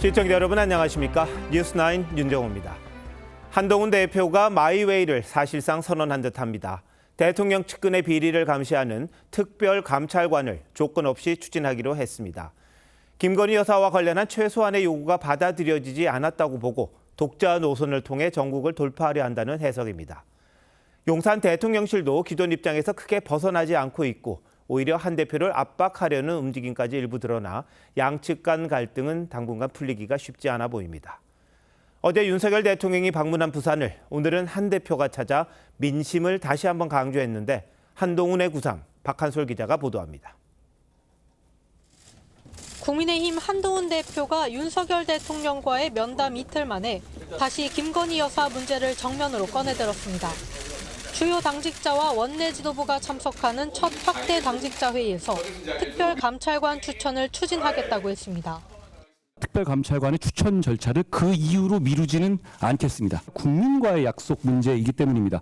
시청자 여러분 안녕하십니까? 뉴스9 윤정호입니다. 한동훈 대표가 마이웨이를 사실상 선언한 듯합니다. 대통령 측근의 비리를 감시하는 특별감찰관을 조건 없이 추진하기로 했습니다. 김건희 여사와 관련한 최소한의 요구가 받아들여지지 않았다고 보고 독자 노선을 통해 전국을 돌파하려 한다는 해석입니다. 용산 대통령실도 기존 입장에서 크게 벗어나지 않고 있고 오히려 한 대표를 압박하려는 움직임까지 일부 드러나 양측 간 갈등은 당분간 풀리기가 쉽지 않아 보입니다. 어제 윤석열 대통령이 방문한 부산을 오늘은 한 대표가 찾아 민심을 다시 한번 강조했는데 한동훈의 구상, 박한솔 기자가 보도합니다. 국민의힘 한동훈 대표가 윤석열 대통령과의 면담 이틀 만에 다시 김건희 여사 문제를 정면으로 꺼내들었습니다. 주요 당직자와 원내 지도부가 참석하는 첫 확대 당직자 회의에서 특별감찰관 추천을 추진하겠다고 했습니다. 특별감찰관의 추천 절차를 그 이유로 미루지는 않겠습니다. 국민과의 약속 문제이기 때문입니다.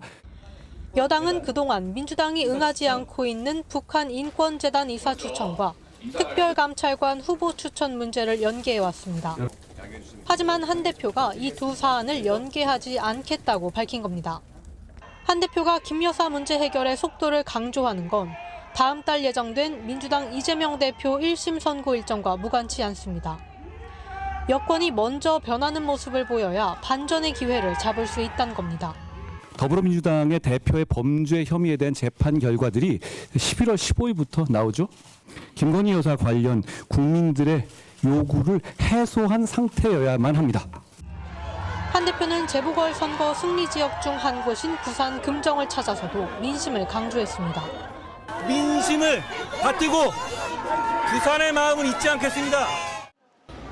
여당은 그동안 민주당이 응하지 않고 있는 북한 인권재단 이사 추천과 특별감찰관 후보 추천 문제를 연계해왔습니다. 하지만 한 대표가 이 두 사안을 연계하지 않겠다고 밝힌 겁니다. 한 대표가 김 여사 문제 해결의 속도를 강조하는 건 다음 달 예정된 민주당 이재명 대표 1심 선고 일정과 무관치 않습니다. 여권이 먼저 변하는 모습을 보여야 반전의 기회를 잡을 수 있다는 겁니다. 더불어민주당의 대표의 범죄 혐의에 대한 재판 결과들이 11월 15일부터 나오죠. 김건희 여사 관련 국민들의 요구를 해소한 상태여야만 합니다. 한 대표는 재보궐선거 승리 지역 중 한 곳인 부산 금정을 찾아서도 민심을 강조했습니다. 민심을 받들고 부산의 마음은 잊지 않겠습니다.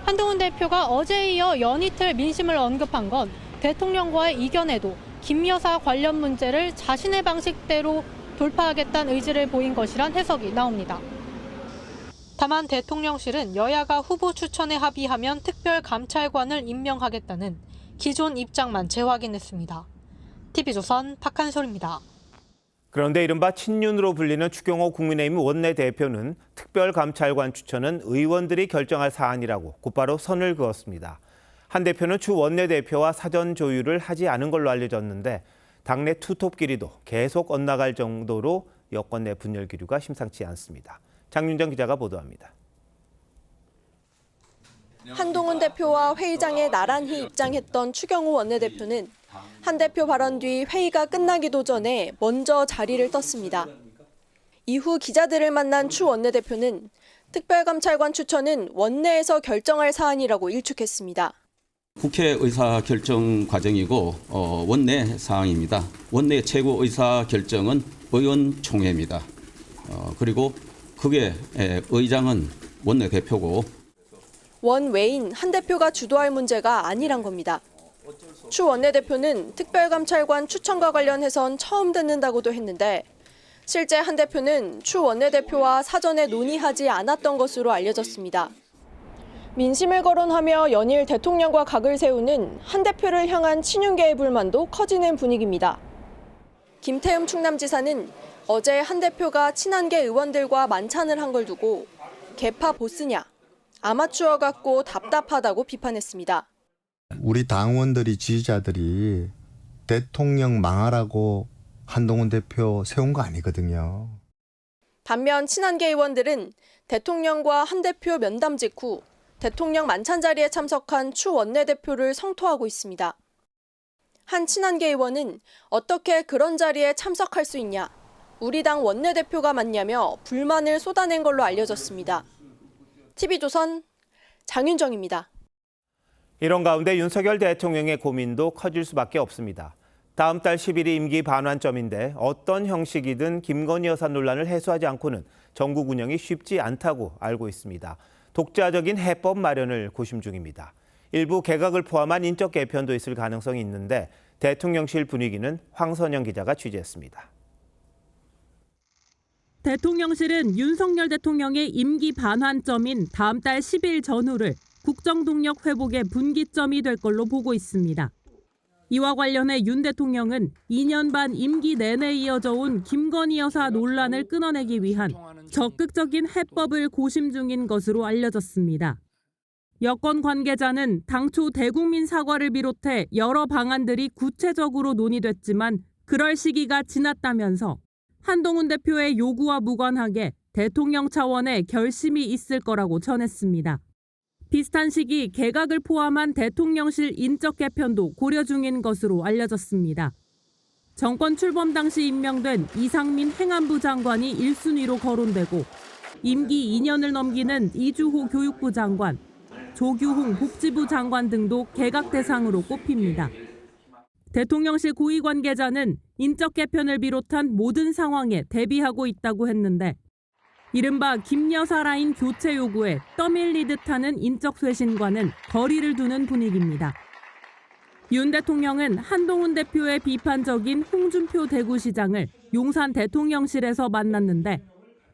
한동훈 대표가 어제에 이어 연이틀 민심을 언급한 건 대통령과의 이견에도 김 여사 관련 문제를 자신의 방식대로 돌파하겠다는 의지를 보인 것이란 해석이 나옵니다. 다만 대통령실은 여야가 후보 추천에 합의하면 특별감찰관을 임명하겠다는 기존 입장만 재확인했습니다. TV조선 박한솔입니다. 그런데 이른바 친윤으로 불리는 추경호 국민의힘 원내대표는 특별감찰관 추천은 의원들이 결정할 사안이라고 곧바로 선을 그었습니다. 한 대표는 추 원내대표와 사전 조율을 하지 않은 걸로 알려졌는데 당내 투톱끼리도 계속 엇나갈 정도로 여권 내 분열 기류가 심상치 않습니다. 장윤정 기자가 보도합니다. 한동훈 대표와 회의장에 나란히 입장했던 추경호 원내대표는 한 대표 발언 뒤 회의가 끝나기도 전에 먼저 자리를 떴습니다. 이후 기자들을 만난 추 원내대표는 특별감찰관 추천은 원내에서 결정할 사안이라고 일축했습니다. 국회 의사 결정 과정이고 원내 사항입니다. 원내 최고 의사 결정은 의원총회입니다. 그리고 그게 의장은 원내대표고 원외인 한 대표가 주도할 문제가 아니란 겁니다. 추 원내대표는 특별감찰관 추천과 관련해선 처음 듣는다고도 했는데 실제 한 대표는 추 원내대표와 사전에 논의하지 않았던 것으로 알려졌습니다. 민심을 거론하며 연일 대통령과 각을 세우는 한 대표를 향한 친윤계의 불만도 커지는 분위기입니다. 김태흠 충남지사는 어제 한 대표가 친한계 의원들과 만찬을 한 걸 두고 개파 보스냐, 아마추어 같고 답답하다고 비판했습니다. 우리 당원들이 지지자들이 대통령 망하라고 한동훈 대표 세운 거 아니거든요. 반면 친한계 의원들은 대통령과 한 대표 면담 직후 대통령 만찬 자리에 참석한 추 원내대표를 성토하고 있습니다. 한 친한계 의원은 어떻게 그런 자리에 참석할 수 있냐, 우리 당 원내대표가 맞냐며 불만을 쏟아낸 걸로 알려졌습니다. TV조선 장윤정입니다. 이런 가운데 윤석열 대통령의 고민도 커질 수밖에 없습니다. 다음 달 10일이 임기 반환점인데 어떤 형식이든 김건희 여사 논란을 해소하지 않고는 전국 운영이 쉽지 않다고 알고 있습니다. 독자적인 해법 마련을 고심 중입니다. 일부 개각을 포함한 인적 개편도 있을 가능성이 있는데 대통령실 분위기는 황선영 기자가 취재했습니다. 대통령실은 윤석열 대통령의 임기 반환점인 다음 달 10일 전후를 국정동력 회복의 분기점이 될 걸로 보고 있습니다. 이와 관련해 윤 대통령은 2년 반 임기 내내 이어져 온 김건희 여사 논란을 끊어내기 위한 적극적인 해법을 고심 중인 것으로 알려졌습니다. 여권 관계자는 당초 대국민 사과를 비롯해 여러 방안들이 구체적으로 논의됐지만 그럴 시기가 지났다면서 한동훈 대표의 요구와 무관하게 대통령 차원의 결심이 있을 거라고 전했습니다. 비슷한 시기 개각을 포함한 대통령실 인적 개편도 고려 중인 것으로 알려졌습니다. 정권 출범 당시 임명된 이상민 행안부 장관이 1순위로 거론되고 임기 2년을 넘기는 이주호 교육부 장관, 조규홍 복지부 장관 등도 개각 대상으로 꼽힙니다. 대통령실 고위 관계자는 인적 개편을 비롯한 모든 상황에 대비하고 있다고 했는데 이른바 김 여사 라인 교체 요구에 떠밀리듯 하는 인적 쇄신과는 거리를 두는 분위기입니다. 윤 대통령은 한동훈 대표의 비판적인 홍준표 대구시장을 용산 대통령실에서 만났는데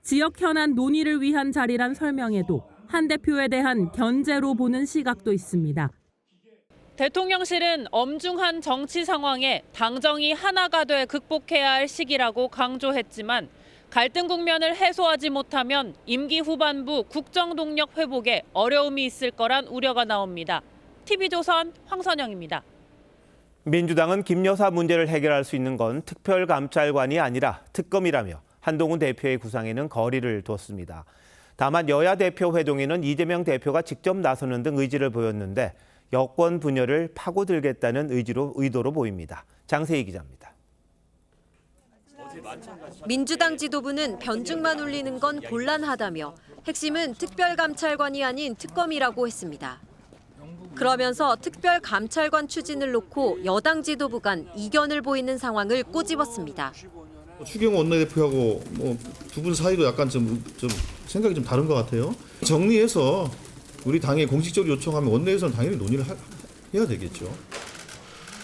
지역 현안 논의를 위한 자리란 설명에도 한 대표에 대한 견제로 보는 시각도 있습니다. 대통령실은 엄중한 정치 상황에 당정이 하나가 돼 극복해야 할 시기라고 강조했지만 갈등 국면을 해소하지 못하면 임기 후반부 국정 동력 회복에 어려움이 있을 거란 우려가 나옵니다. TV조선 황선영입니다. 민주당은 김 여사 문제를 해결할 수 있는 건 특별감찰관이 아니라 특검이라며 한동훈 대표의 구상에는 거리를 뒀습니다. 다만 여야 대표 회동에는 이재명 대표가 직접 나서는 등 의지를 보였는데 여권 분열을 파고들겠다는 의도로 보입니다. 장세희 기자입니다. 민주당 지도부는 변증만 울리는 건 곤란하다며 핵심은 특별감찰관이 아닌 특검이라고 했습니다. 그러면서 특별감찰관 추진을 놓고 여당 지도부 간 이견을 보이는 상황을 꼬집었습니다. 추경호 원내대표하고 두 분 사이도 약간 좀 생각이 좀 다른 것 같아요. 정리해서 우리 당에 공식적으로 요청하면 원내에서는 당연히 논의를 해야 되겠죠.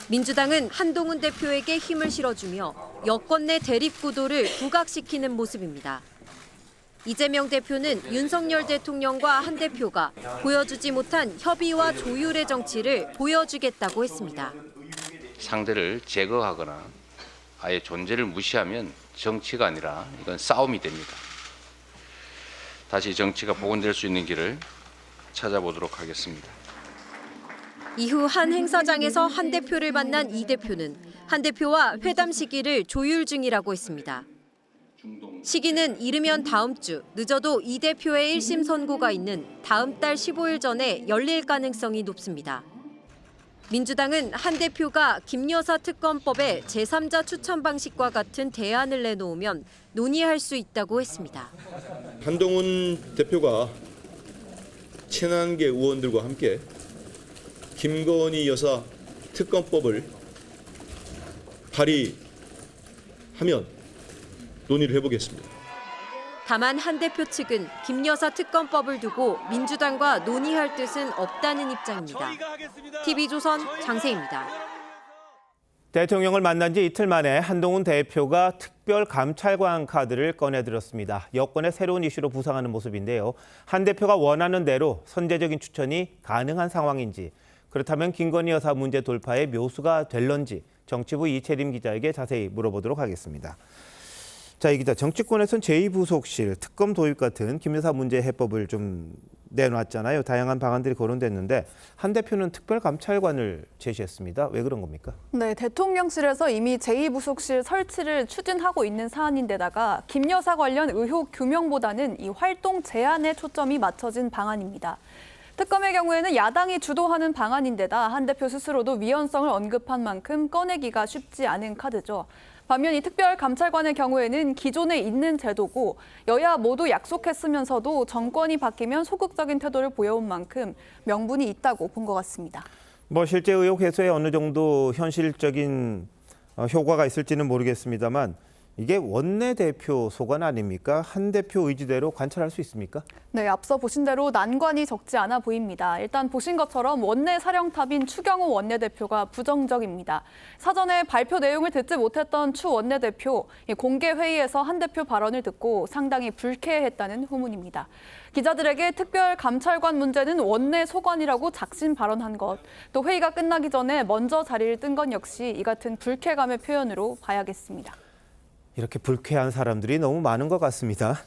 민주당은 한동훈 대표에게 힘을 실어주며 여권 내 대립구도를 부각시키는 모습입니다. 이재명 대표는 윤석열 대통령과 한 대표가 보여주지 못한 협의와 조율의 정치를 보여주겠다고 했습니다. 상대를 제거하거나 아예 존재를 무시하면 정치가 아니라 이건 싸움이 됩니다. 다시 정치가 복원될 수 있는 길을 찾아보도록 하겠습니다. 이후 한 행사장에서 한 대표를 만난 이 대표는 한 대표와 회담 시기를 조율 중이라고 했습니다. 시기는 이르면 다음 주, 늦어도 이 대표의 1심 선고가 있는 다음 달 15일 전에 열릴 가능성이 높습니다. 민주당은 한 대표가 김 여사 특검법의 제3자 추천 방식과 같은 대안을 내놓으면 논의할 수 있다고 했습니다. 한동훈 대표가 친한계 의원들과 함께 김건희 여사 특검법을 발의하면 논의를 해보겠습니다. 다만 한 대표 측은 김 여사 특검법을 두고 민주당과 논의할 뜻은 없다는 입장입니다. TV조선 장세희입니다. 대통령을 만난 지 이틀 만에 한동훈 대표가 특별감찰관 카드를 꺼내들었습니다. 여권의 새로운 이슈로 부상하는 모습인데요. 한 대표가 원하는 대로 선제적인 추천이 가능한 상황인지, 그렇다면 김건희 여사 문제 돌파의 묘수가 될런지 정치부 이채림 기자에게 자세히 물어보도록 하겠습니다. 자, 이 기자, 정치권에서는 제2부속실, 특검 도입 같은 김 여사 문제 해법을 좀 내놨잖아요. 다양한 방안들이 거론됐는데 한 대표는 특별감찰관을 제시했습니다. 왜 그런 겁니까? 네, 대통령실에서 이미 제2부속실 설치를 추진하고 있는 사안인데다가 김 여사 관련 의혹 규명보다는 이 활동 제한에 초점이 맞춰진 방안입니다. 특검의 경우에는 야당이 주도하는 방안인데다 한 대표 스스로도 위헌성을 언급한 만큼 꺼내기가 쉽지 않은 카드죠. 반면 이 특별감찰관의 경우에는 기존에 있는 제도고 여야 모두 약속했으면서도 정권이 바뀌면 소극적인 태도를 보여온 만큼 명분이 있다고 본 것 같습니다. 실제 의혹 해소에 어느 정도 현실적인 효과가 있을지는 모르겠습니다만 이게 원내대표 소관 아닙니까? 한 대표 의지대로 관찰할 수 있습니까? 네, 앞서 보신 대로 난관이 적지 않아 보입니다. 일단 보신 것처럼 원내 사령탑인 추경호 원내대표가 부정적입니다. 사전에 발표 내용을 듣지 못했던 추 원내대표, 공개 회의에서 한 대표 발언을 듣고 상당히 불쾌했다는 후문입니다. 기자들에게 특별감찰관 문제는 원내 소관이라고 작심 발언한 것, 또 회의가 끝나기 전에 먼저 자리를 뜬 건 역시 이 같은 불쾌감의 표현으로 봐야겠습니다. 이렇게 불쾌한 사람들이 너무 많은 것 같습니다.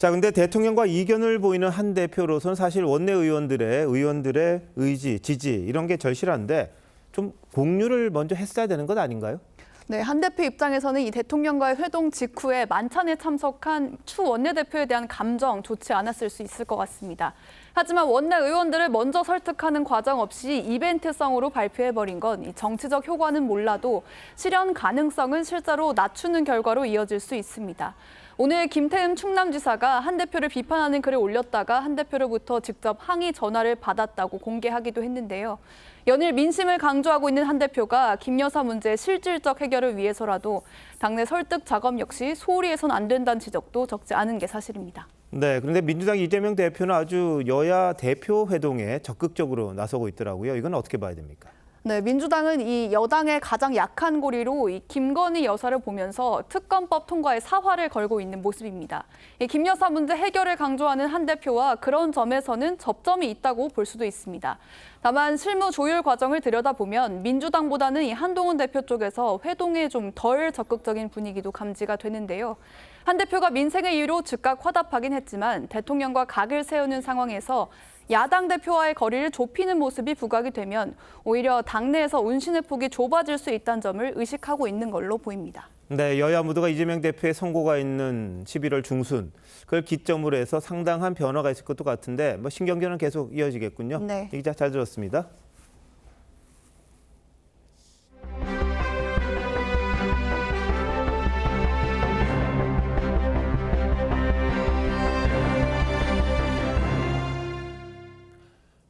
자, 근데 대통령과 이견을 보이는 한 대표로서는 사실 원내 의원들의 의지, 지지 이런 게 절실한데 좀 공유를 먼저 했어야 되는 것 아닌가요? 네, 한 대표 입장에서는 이 대통령과의 회동 직후에 만찬에 참석한 추 원내대표에 대한 감정 좋지 않았을 수 있을 것 같습니다. 하지만 원내 의원들을 먼저 설득하는 과정 없이 이벤트성으로 발표해버린 건 이 정치적 효과는 몰라도 실현 가능성은 실제로 낮추는 결과로 이어질 수 있습니다. 오늘 김태흠 충남지사가 한 대표를 비판하는 글을 올렸다가 한 대표로부터 직접 항의 전화를 받았다고 공개하기도 했는데요. 연일 민심을 강조하고 있는 한 대표가 김 여사 문제의 실질적 해결을 위해서라도 당내 설득 작업 역시 소홀히 해선 안 된다는 지적도 적지 않은 게 사실입니다. 네, 그런데 민주당 이재명 대표는 아주 여야 대표 회동에 적극적으로 나서고 있더라고요. 이건 어떻게 봐야 됩니까? 네, 민주당은 이 여당의 가장 약한 고리로 이 김건희 여사를 보면서 특검법 통과에 사활을 걸고 있는 모습입니다. 이 김 여사 문제 해결을 강조하는 한 대표와 그런 점에서는 접점이 있다고 볼 수도 있습니다. 다만 실무 조율 과정을 들여다보면 민주당보다는 이 한동훈 대표 쪽에서 회동에 좀 덜 적극적인 분위기도 감지가 되는데요. 한 대표가 민생의 이유로 즉각 화답하긴 했지만 대통령과 각을 세우는 상황에서 야당 대표와의 거리를 좁히는 모습이 부각이 되면 오히려 당내에서 운신의 폭이 좁아질 수 있다는 점을 의식하고 있는 걸로 보입니다. 네, 여야 모두가 이재명 대표의 선고가 있는 11월 중순 그걸 기점으로 해서 상당한 변화가 있을 것도 같은데 신경전은 계속 이어지겠군요. 네. 이 기자 잘 들었습니다.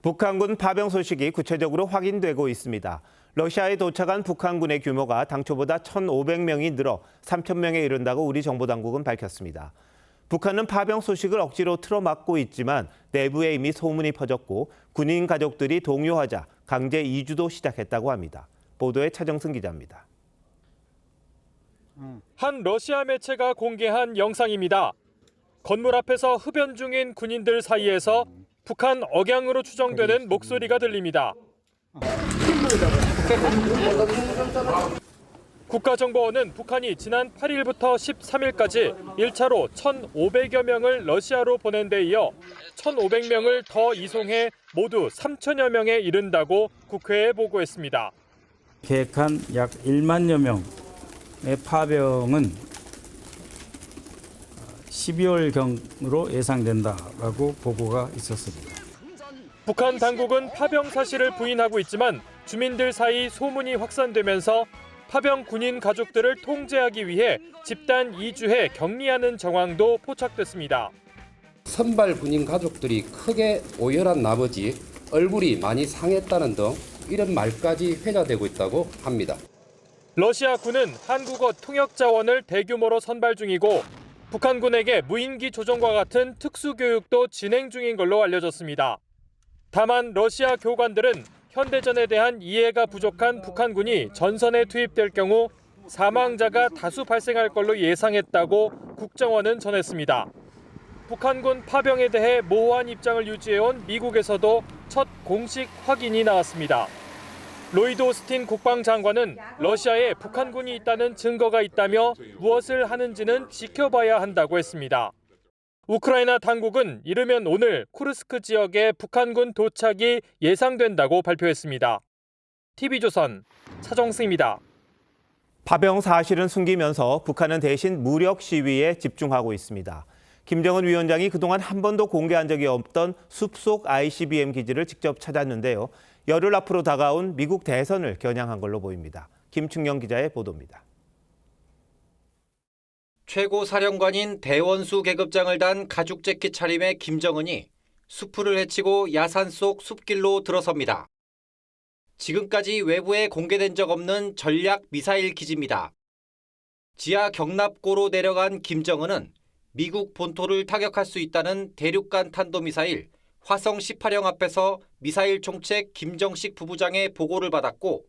북한군 파병 소식이 구체적으로 확인되고 있습니다. 러시아에 도착한 북한군의 규모가 당초보다 1,500명이 늘어 3,000명에 이른다고 우리 정보당국은 밝혔습니다. 북한은 파병 소식을 억지로 틀어막고 있지만 내부에 이미 소문이 퍼졌고 군인 가족들이 동요하자 강제 이주도 시작했다고 합니다. 보도에 차정승 기자입니다. 한 러시아 매체가 공개한 영상입니다. 건물 앞에서 흡연 중인 군인들 사이에서 북한 억양으로 추정되는 목소리가 들립니다. 국가정보원은 북한이 지난 8일부터 13일까지 1차로 1,500여 명을 러시아로 보낸 데 이어 1,500명을 더 이송해 모두 3,000여 명에 이른다고 국회에 보고했습니다. 계획한 약 1만여 명의 파병은 12월경으로 예상된다라고 보고가 있었습니다. 북한 당국은 파병 사실을 부인하고 있지만 주민들 사이 소문이 확산되면서 파병 군인 가족들을 통제하기 위해 집단 이주해 격리하는 정황도 포착됐습니다. 선발 군인 가족들이 크게 오열한 나머지 얼굴이 많이 상했다는 등 이런 말까지 회자되고 있다고 합니다. 러시아군은 한국어 통역 자원을 대규모로 선발 중이고 북한군에게 무인기 조종과 같은 특수교육도 진행 중인 걸로 알려졌습니다. 다만 러시아 교관들은 현대전에 대한 이해가 부족한 북한군이 전선에 투입될 경우 사망자가 다수 발생할 걸로 예상했다고 국정원은 전했습니다. 북한군 파병에 대해 모호한 입장을 유지해온 미국에서도 첫 공식 확인이 나왔습니다. 로이드 오스틴 국방장관은 러시아에 북한군이 있다는 증거가 있다며 무엇을 하는지는 지켜봐야 한다고 했습니다. 우크라이나 당국은 이르면 오늘 쿠르스크 지역에 북한군 도착이 예상된다고 발표했습니다. TV조선 차정승입니다. 파병 사실은 숨기면서 북한은 대신 무력 시위에 집중하고 있습니다. 김정은 위원장이 그동안 한 번도 공개한 적이 없던 숲속 ICBM 기지를 직접 찾았는데요. 열흘 앞으로 다가온 미국 대선을 겨냥한 걸로 보입니다. 김충영 기자의 보도입니다. 최고사령관인 대원수 계급장을 단 가죽 재킷 차림의 김정은이 수풀을 헤치고 야산 속 숲길로 들어섭니다. 지금까지 외부에 공개된 적 없는 전략 미사일 기지입니다. 지하 경납고로 내려간 김정은은 미국 본토를 타격할 수 있다는 대륙간 탄도미사일 화성 18형 앞에서 미사일 총책 김정식 부부장의 보고를 받았고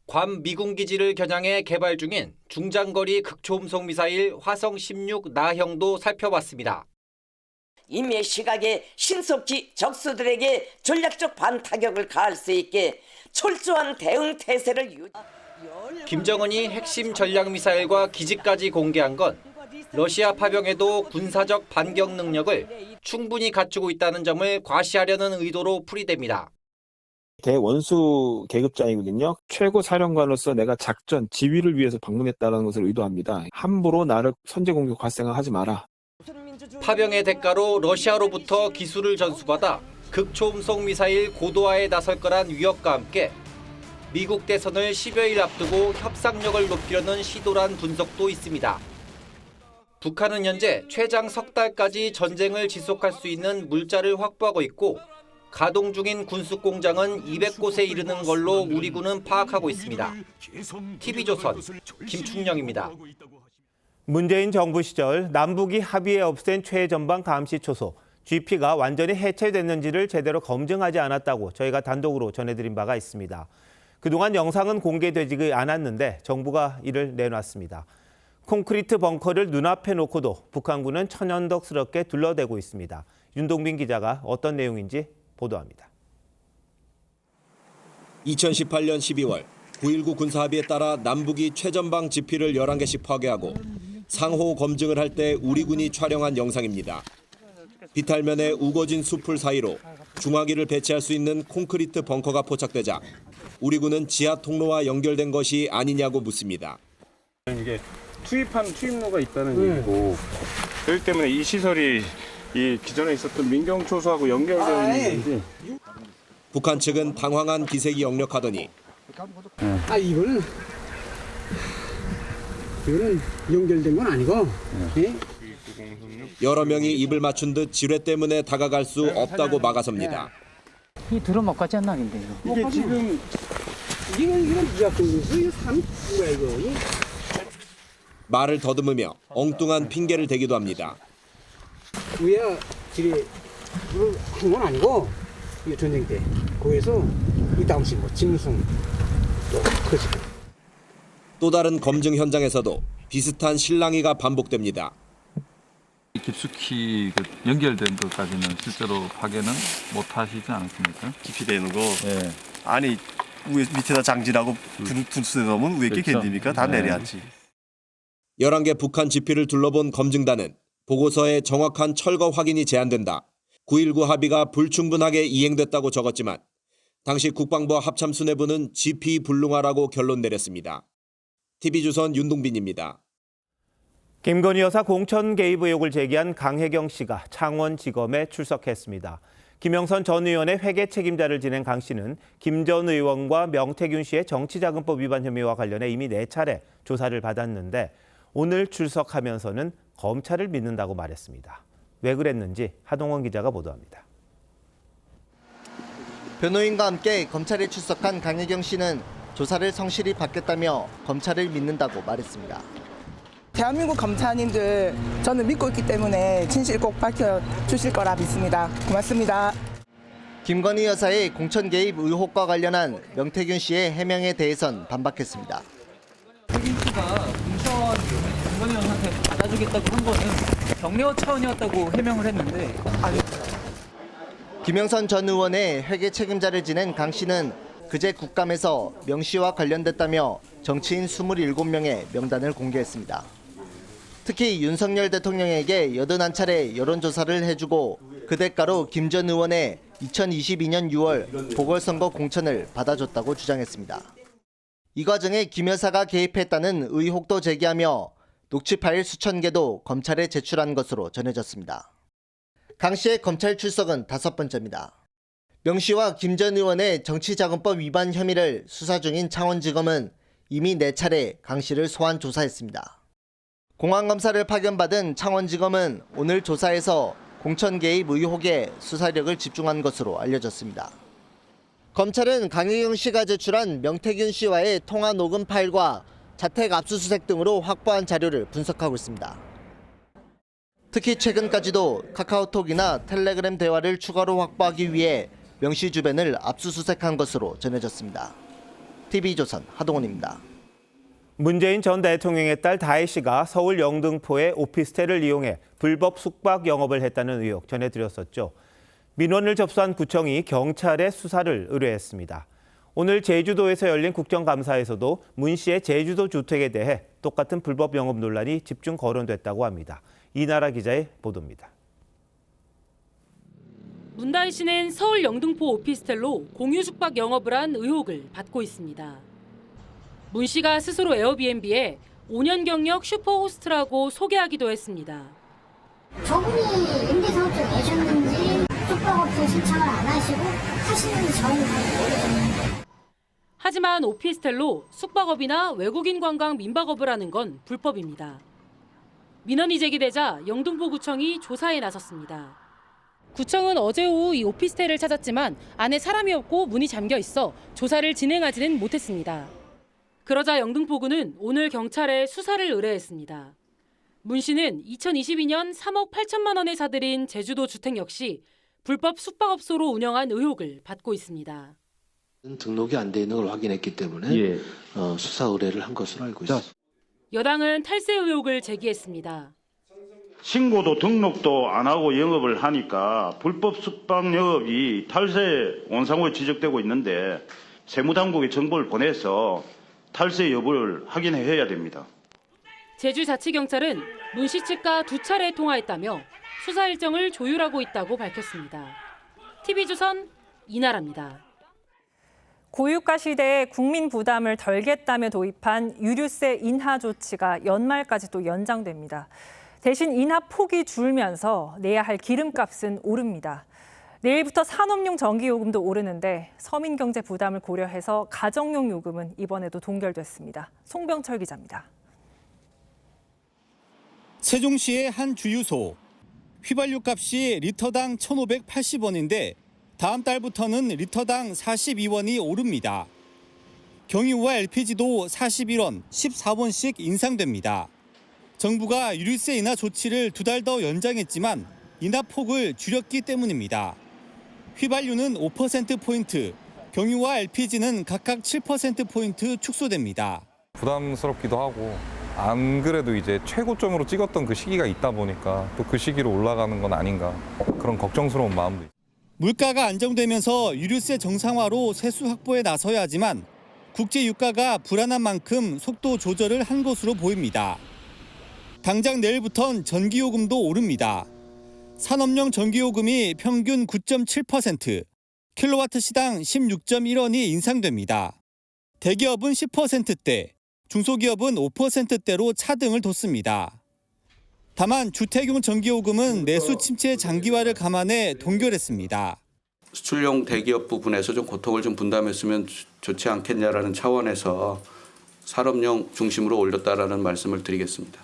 괌 미군기지를 겨냥해 개발 중인 중장거리 극초음속 미사일 화성 16 나형도 살펴봤습니다. 임의 시각에 신속히 적수들에게 전략적 반타격을 가할 수 있게 철저한 대응 태세를 김정은이 핵심 전략 미사일과 기지까지 공개한 건 러시아 파병에도 군사적 반격 능력을 충분히 갖추고 있다는 점을 과시하려는 의도로 풀이됩니다. 대원수 계급장이거든요. 최고 사령관으로서 내가 작전, 지휘를 위해서 방문했다는 것을 의도합니다. 함부로 나를 선제 공격 발생하지 마라. 파병의 대가로 러시아로부터 기술을 전수받아 극초음속 미사일 고도화에 나설 거란 위협과 함께 미국 대선을 10여일 앞두고 협상력을 높이려는 시도란 분석도 있습니다. 북한은 현재 최장 석 달까지 전쟁을 지속할 수 있는 물자를 확보하고 있고 가동 중인 군수공장은 200곳에 이르는 걸로 우리 군은 파악하고 있습니다. TV조선 김충영입니다. 문재인 정부 시절 남북이 합의에 없앤 최전방 감시 초소 GP가 완전히 해체됐는지를 제대로 검증하지 않았다고 저희가 단독으로 전해드린 바가 있습니다. 그동안 영상은 공개되지 않았는데 정부가 이를 내놨습니다. 콘크리트 벙커를 눈앞에 놓고도 북한군은 천연덕스럽게 둘러대고 있습니다. 윤동빈 기자가 어떤 내용인지 보도합니다. 2018년 12월 9.19 군사합의에 따라 남북이 최전방 GP를 11개씩 파괴하고 상호 검증을 할 때 우리 군이 촬영한 영상입니다. 비탈면의 우거진 숲풀 사이로 중화기를 배치할 수 있는 콘크리트 벙커가 포착되자 우리 군은 지하 통로와 연결된 것이 아니냐고 묻습니다. 이게 투입로가 있다는 얘기고 그렇기 때문에 이 시설이 이 기존에 있었던 민경초소하고 연결되어 있는 건지. 북한 측은 당황한 기색이 역력하더니 이거는 연결된 건 아니고. 여러 명이 입을 맞춘 듯 지뢰 때문에 다가갈 수 없다고 막아섭니다. 이 드럼 같지 않나 근데 이거. 이게 지금 이건 누가 끊겼어? 이거 산 뭐야 이거? 말을 더듬으며 엉뚱한 핑계를 대기도 합니다. 우야 지뢰 한건 아니고 이 전쟁 때 거기서 이 당시 뭐 짐승 그지. 또 다른 검증 현장에서도 비슷한 실랑이가 반복됩니다. 깊숙이 연결된 것까지는 실제로 파괴는 못 하시지 않았습니까? 깊이 되는 거. 네. 아니 밑에다 장진하고 분수 넣으면 왜 이렇게 견딥니까? 다 내려야지. 11개 북한 GP를 둘러본 검증단은 보고서에 정확한 철거 확인이 제한된다. 9.19 합의가 불충분하게 이행됐다고 적었지만 당시 국방부 합참수뇌부는 GP 불능하라고 결론 내렸습니다. TV조선 윤동빈입니다. 김건희 여사 공천 개입 의혹을 제기한 강혜경 씨가 창원지검에 출석했습니다. 김영선 전 의원의 회계 책임자를 지낸 강 씨는 김 전 의원과 명태균 씨의 정치자금법 위반 혐의와 관련해 이미 4차례 조사를 받았는데 오늘 출석하면서는 검찰을 믿는다고 말했습니다. 왜 그랬는지 하동원 기자가 보도합니다. 변호인과 함께 검찰에 출석한 강혜경 씨는 조사를 성실히 받겠다며 검찰을 믿는다고 말했습니다. 대한민국 검사님들 저는 믿고 있기 때문에 진실 꼭 밝혀주실 거라 믿습니다. 고맙습니다. 김건희 여사의 공천 개입 의혹과 관련한 명태균 씨의 해명에 대해선 반박했습니다. 태균 씨가 공천 김건희 여사한테 받아주겠다고 한 거는 격려 차원이었다고 해명을 했는데 김영선 전 의원의 회계 책임자를 지낸 강 씨는 그제 국감에서 명 씨와 관련됐다며 정치인 27명의 명단을 공개했습니다. 특히 윤석열 대통령에게 81차례 여론조사를 해주고 그 대가로 김 전 의원의 2022년 6월 보궐선거 공천을 받아줬다고 주장했습니다. 이 과정에 김 여사가 개입했다는 의혹도 제기하며 녹취 파일 수천 개도 검찰에 제출한 것으로 전해졌습니다. 강 씨의 검찰 출석은 5번째입니다. 명 씨와 김 전 의원의 정치자금법 위반 혐의를 수사 중인 창원지검은 이미 4차례 강 씨를 소환 조사했습니다. 공안검사를 파견받은 창원지검은 오늘 조사에서 공천 개입 의혹에 수사력을 집중한 것으로 알려졌습니다. 검찰은 강혜경 씨가 제출한 명태균 씨와의 통화 녹음 파일과 자택 압수수색 등으로 확보한 자료를 분석하고 있습니다. 특히 최근까지도 카카오톡이나 텔레그램 대화를 추가로 확보하기 위해 명 씨 주변을 압수수색한 것으로 전해졌습니다. TV조선 하동원입니다. 문재인 전 대통령의 딸 다혜 씨가 서울 영등포의 오피스텔을 이용해 불법 숙박 영업을 했다는 의혹 전해드렸었죠. 민원을 접수한 구청이 경찰에 수사를 의뢰했습니다. 오늘 제주도에서 열린 국정감사에서도 문 씨의 제주도 주택에 대해 똑같은 불법 영업 논란이 집중 거론됐다고 합니다. 이나라 기자의 보도입니다. 문다희 씨는 서울 영등포 오피스텔로 공유 숙박 영업을 한 의혹을 받고 있습니다. 문 씨가 스스로 에어비앤비에 5년 경력 슈퍼호스트라고 소개하기도 했습니다. 저분이 임대사업자 내셨는지 숙박업소 신청을 안 하시고 하시는지 저희는 모르겠는데. 하지만 오피스텔로 숙박업이나 외국인 관광 민박업을 하는 건 불법입니다. 민원이 제기되자 영등포구청이 조사에 나섰습니다. 구청은 어제 오후 이 오피스텔을 찾았지만 안에 사람이 없고 문이 잠겨 있어 조사를 진행하지는 못했습니다. 그러자 영등포구는 오늘 경찰에 수사를 의뢰했습니다. 문 씨는 2022년 3억 8천만 원에 사들인 제주도 주택 역시 불법 숙박업소로 운영한 의혹을 받고 있습니다. 등록이 안 돼 있는 걸 확인했기 때문에 수사 의뢰를 한 것으로 알고 있습니다. 여당은 탈세 의혹을 제기했습니다. 신고도 등록도 안 하고 영업을 하니까 불법 숙박 영업이 탈세 원상으로 지적되고 있는데 세무당국에 정보를 보내서 탈세 여부를 확인해야 됩니다. 제주자치경찰은 문 씨 측과 2차례 통화했다며 수사 일정을 조율하고 있다고 밝혔습니다. TV조선 이나라입니다. 고유가 시대에 국민 부담을 덜겠다며 도입한 유류세 인하 조치가 연말까지 또 연장됩니다. 대신 인하 폭이 줄면서 내야 할 기름값은 오릅니다. 내일부터 산업용 전기요금도 오르는데 서민 경제 부담을 고려해서 가정용 요금은 이번에도 동결됐습니다. 송병철 기자입니다. 세종시의 한 주유소. 휘발유 값이 리터당 1,580원인데 다음 달부터는 리터당 42원이 오릅니다. 경유와 LPG도 41원, 14원씩 인상됩니다. 정부가 유류세 인하 조치를 2달 더 연장했지만 인하 폭을 줄였기 때문입니다. 휘발유는 5%포인트, 경유와 LPG는 각각 7%포인트 축소됩니다. 부담스럽기도 하고 안 그래도 이제 최고점으로 찍었던 그 시기가 있다 보니까 또 그 시기로 올라가는 건 아닌가 그런 걱정스러운 마음도 있습니다. 물가가 안정되면서 유류세 정상화로 세수 확보에 나서야 하지만 국제 유가가 불안한 만큼 속도 조절을 한 것으로 보입니다. 당장 내일부턴 전기요금도 오릅니다. 산업용 전기요금이 평균 9.7%, 킬로와트 시당 16.1원이 인상됩니다. 대기업은 10%대, 중소기업은 5%대로 차등을 뒀습니다. 다만 주택용 전기요금은 내수 침체 장기화를 감안해 동결했습니다. 수출용 대기업 부분에서 좀 고통을 좀 분담했으면 좋지 않겠냐라는 차원에서 산업용 중심으로 올렸다라는 말씀을 드리겠습니다.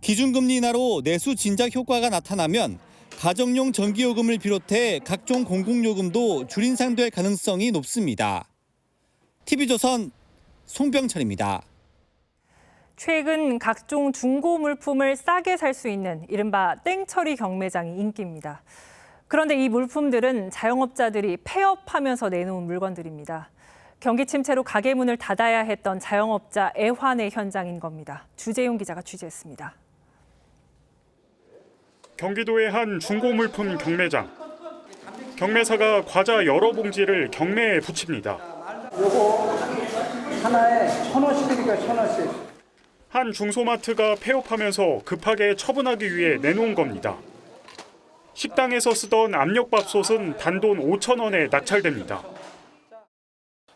기준금리 인하로 내수 진작 효과가 나타나면 가정용 전기요금을 비롯해 각종 공공요금도 줄인상될 가능성이 높습니다. TV조선 송병철입니다. 최근 각종 중고 물품을 싸게 살 수 있는 이른바 땡처리 경매장이 인기입니다. 그런데 이 물품들은 자영업자들이 폐업하면서 내놓은 물건들입니다. 경기 침체로 가게 문을 닫아야 했던 자영업자 애환의 현장인 겁니다. 주재용 기자가 취재했습니다. 경기도의 한 중고물품 경매장. 경매사가 과자 여러 봉지를 경매에 붙입니다. 요거 하나에 1,000원씩 드릴까요? 1,000원씩. 한 중소마트가 폐업하면서 급하게 처분하기 위해 내놓은 겁니다. 식당에서 쓰던 압력밥솥은 단돈 5,000원에 낙찰됩니다.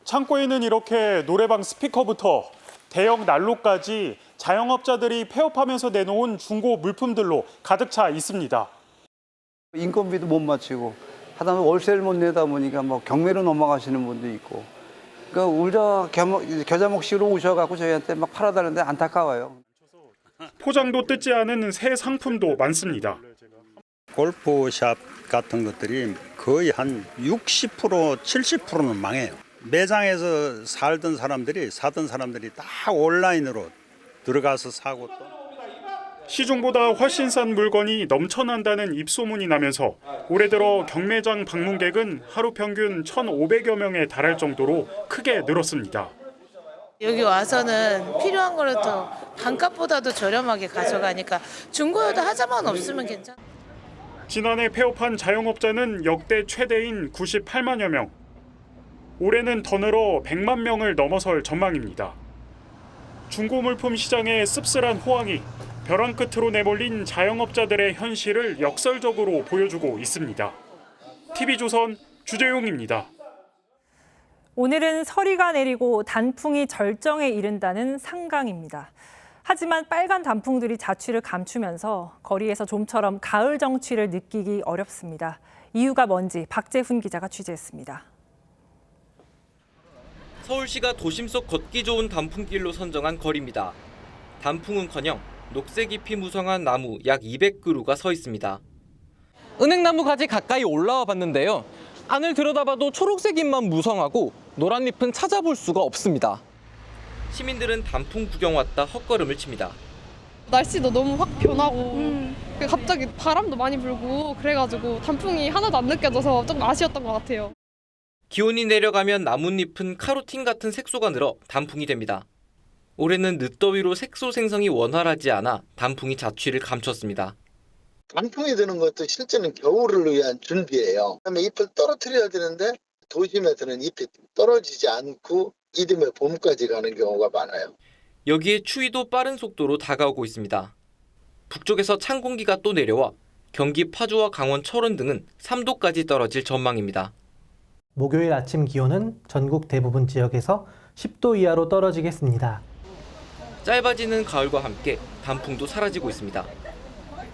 창고에는 이렇게 노래방 스피커부터 대형 난로까지 자영업자들이 폐업하면서 내놓은 중고 물품들로 가득 차 있습니다. 인건비도 못 맞추고 하다 보면 월세를 못 내다 보니까 뭐 경매로 넘어가시는 분도 있고. 그러니까 울자 겨자먹식으로 오셔갖고 저희한테 막 팔아달라는데 안타까워요. 포장도 뜯지 않은 새 상품도 많습니다. 골프샵 같은 것들이 거의 한 60%, 70%는 망해요. 매장에서 사던 사람들이 다 온라인으로 들어가서 사고 또. 시중보다 훨씬 싼 물건이 넘쳐난다는 입소문이 나면서 올해 들어 경매장 방문객은 하루 평균 1,500여 명에 달할 정도로 크게 늘었습니다. 여기 와서는 필요한 거를 더 반값보다도 저렴하게 가져가니까 중고여도 하자만 없으면 괜찮아. 지난해 폐업한 자영업자는 역대 최대인 98만여 명. 올해는 더 늘어 100만 명을 넘어설 전망입니다. 중고물품 시장의 씁쓸한 호황이 벼랑 끝으로 내몰린 자영업자들의 현실을 역설적으로 보여주고 있습니다. TV조선 주재용입니다. 오늘은 서리가 내리고 단풍이 절정에 이른다는 상강입니다. 하지만 빨간 단풍들이 자취를 감추면서 거리에서 좀처럼 가을 정취를 느끼기 어렵습니다. 이유가 뭔지 박재훈 기자가 취재했습니다. 서울시가 도심 속 걷기 좋은 단풍길로 선정한 거리입니다. 단풍은커녕 녹색 잎이 무성한 나무 약 200그루가 서 있습니다. 은행나무 가지 가까이 올라와 봤는데요. 안을 들여다봐도 초록색 잎만 무성하고 노란 잎은 찾아볼 수가 없습니다. 시민들은 단풍 구경 왔다 헛걸음을 칩니다. 날씨도 너무 확 변하고 갑자기 바람도 많이 불고 그래가지고 단풍이 하나도 안 느껴져서 좀 아쉬웠던 것 같아요. 기온이 내려가면 나뭇잎은 카로틴 같은 색소가 늘어 단풍이 됩니다. 올해는 늦더위로 색소 생성이 원활하지 않아 단풍이 자취를 감췄습니다. 단풍이 드는 것도 실제는 겨울을 위한 준비예요. 그다음에 잎을 떨어뜨려야 되는데 도심에서는 잎이 떨어지지 않고 이듬해 봄까지 가는 경우가 많아요. 여기에 추위도 빠른 속도로 다가오고 있습니다. 북쪽에서 찬 공기가 또 내려와 경기 파주와 강원 철원 등은 3도까지 떨어질 전망입니다. 목요일 아침 기온은 전국 대부분 지역에서 10도 이하로 떨어지겠습니다. 짧아지는 가을과 함께 단풍도 사라지고 있습니다.